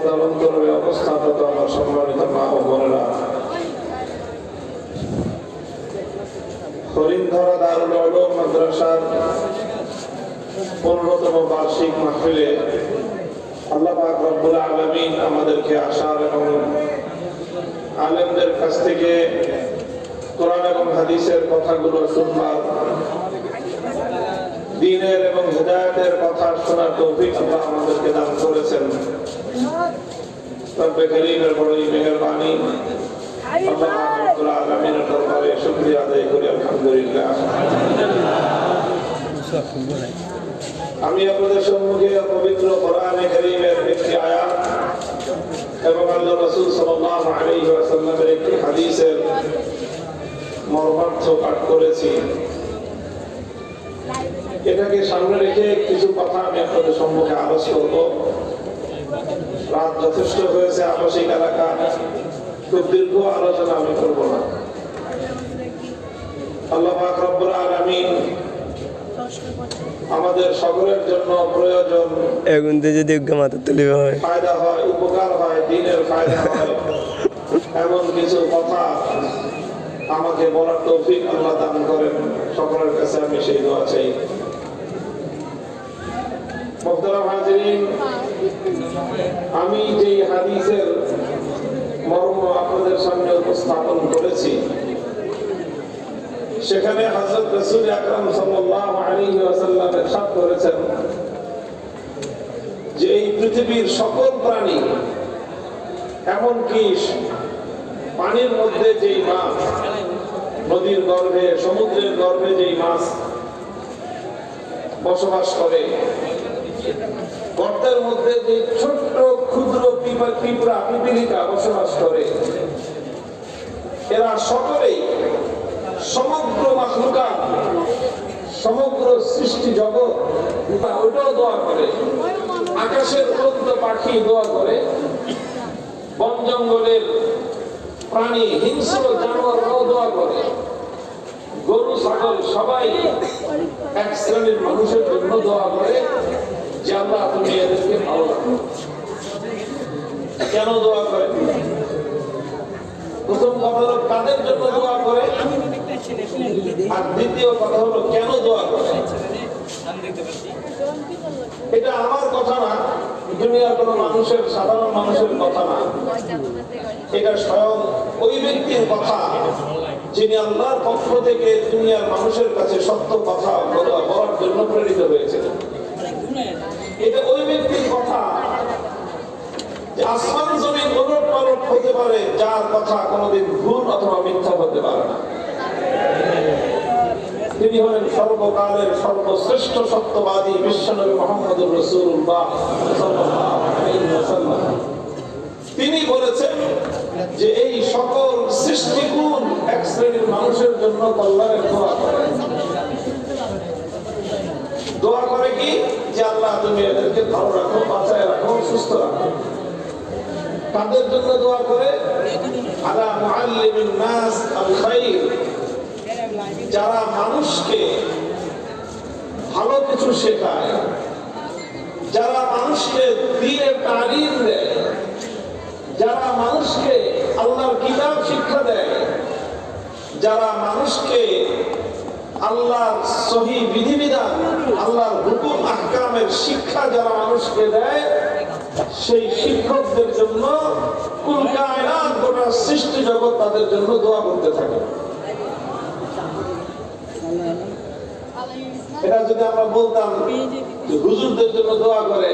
পর্দার অন্তরে অবস্থানত আমার সম্মানিত মা ও বোনেরা, হরিণধরা দারুল উলুম মাদ্রাসার 15তম বার্ষিক মাহফিলে আল্লাহ পাক রব্বুল আলামিন আমাদেরকে আসার এবং আলেমদের কাছ থেকে কোরআন এবং হাদিসের কথাগুলো শুনবার, দ্বীনের এবং হিদায়াতের কথা শোনার তৌফিক আল্লাহ আমাদেরকে দান করেছেন। রব্বে কারীমের বড়ই মেহেরবানি। আল্লাহ রব্বুল আলামিনের দরবারে শুকরিয়া আদায় করি, আলহামদুলিল্লাহ। আমি আপনাদের সম্মুখে পবিত্র কোরআনে কারীমের একটি আয়াত এবং আল্লাহ রাসূল সাল্লাল্লাহু আলাইহি ওয়াসাল্লামের একটি হাদিসের মর্মার্থ পাঠ করেছি। এটাকে সামনে রেখে কিছু কথা আমি আপনাদের সম্মুখে আলোচনা করব। রাত যথেষ্ট হয়েছে, আবাসিক এলাকা, খুব দীর্ঘ আলোচনা আমি করব না। আল্লাহ পাক রব্বুল আলামিন আমাদের সকলের জন্য প্রয়োজন, এখন যদি মাথা তুলে হয়, ফায়দা হয়, উপকার হয়, দ্বীনের ফায়দা হয়, এমন কিছু কথা আমাকে বলার তৌফিক আল্লাহ দান করেন। সকলের কাছে আমি সেই দোয়া চাই। মুহতারাম হাজিরিন, আমি যে হাদিসের মর্ম আপনাদের সামনে উপস্থাপন করেছি, সেখানে হযরত রাসূল আকরাম সাল্লাল্লাহু আলাইহি ওয়াসাল্লাম ইরশাদ করেছেন যে এই পৃথিবীর সকল প্রাণী, এমনকি পানির মধ্যে যেই মাছ, নদীর গর্ভে, সমুদ্রের গর্ভে যেই মাছ বসবাস করে, গর্তের মধ্যে যে ছোট্ট ক্ষুদ্র পিপিলিকা বসবাস করে, এরা সকলেই, সমগ্র মাখলুকাত, সমগ্র সৃষ্টি জগৎ ওটাও দোয়া করে। আকাশের উড়ন্ত পাখি দোয়া করে, বন জঙ্গলের প্রাণী, হিংস্র জানোয়াররাও দোয়া করে, গরু ছাগল সবাই এক শ্রেণীর মানুষের জন্য দোয়া করে যে আল্লাহ তুমি এদেরকে ভালো রাখো। কেন দোয়া করে? প্রথম কথা হলো কাদের জন্য দোয়া করে, আর দ্বিতীয় কথা হলো কেন দোয়া করে। এটা আমার কথা না, দুনিয়ার কোন মানুষের, সাধারণ মানুষের কথা না, এটা স্বয়ং ওই ব্যক্তির কথা যিনি আল্লাহর পক্ষ থেকে দুনিয়ার মানুষের কাছে সত্য কথা বলার জন্য প্রেরিত হয়েছিলেন। এটা ওই ব্যক্তির কথা যে আসমান জমিন ওলট পালট হতে পারে, যার কথা কোনোদিন ভুল অথবা মিথ্যা হতে পারে না। তিনি হলেন সর্বকালের সর্বশ্রেষ্ঠ সত্যবাদী বিশ্বনবী মুহাম্মদুর রাসূলুল্লাহ সাল্লাল্লাহু আলাইহি ওয়াসাল্লাম। তিনি বলেছেন যে এই সকল সৃষ্টিকুল এক শ্রেণীর মানুষের জন্য কল্যাণের দোয়া করে। দোয়া করে কি? যে আল্লাহ তুমি এদেরকে ভালো রাখো, বাঁচায় রাখো, সুস্থ রাখো। তাদের জন্য দোয়া করে আলা মুআল্লিমিন নাস আল খায়র, যারা মানুষকে ভালো কিছু শেখায়, যারা মানুষকে দ্বীনের তালিম দেয়, যারা মানুষকে আল্লাহর কিতাব শিক্ষা দেয়, যারা মানুষকে আল্লাহর সহি বিধিবিধান, আল্লাহর হুকুম আহকামের শিক্ষা যারা মানুষকে দেয়, সেই শিক্ষকদের জন্য কুল কায়নাত, গোটা সৃষ্টি জগৎ তাদের জন্য দোয়া করতে থাকে। এটা যদি আমরা বলতাম যে হুজুরদের জন্য দোয়া করে,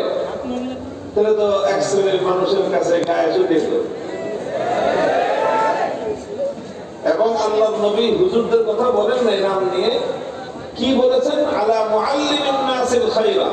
তাহলে তো এক শ্রেণীর মানুষের কাছে গায়ে চলে যেত। এবং আল্লাহর নবী হুজুরদের কথা বলেন না নাম নিয়ে, কি বলেছেন? আলা মুআল্লিমিন নাসিল খায়রা,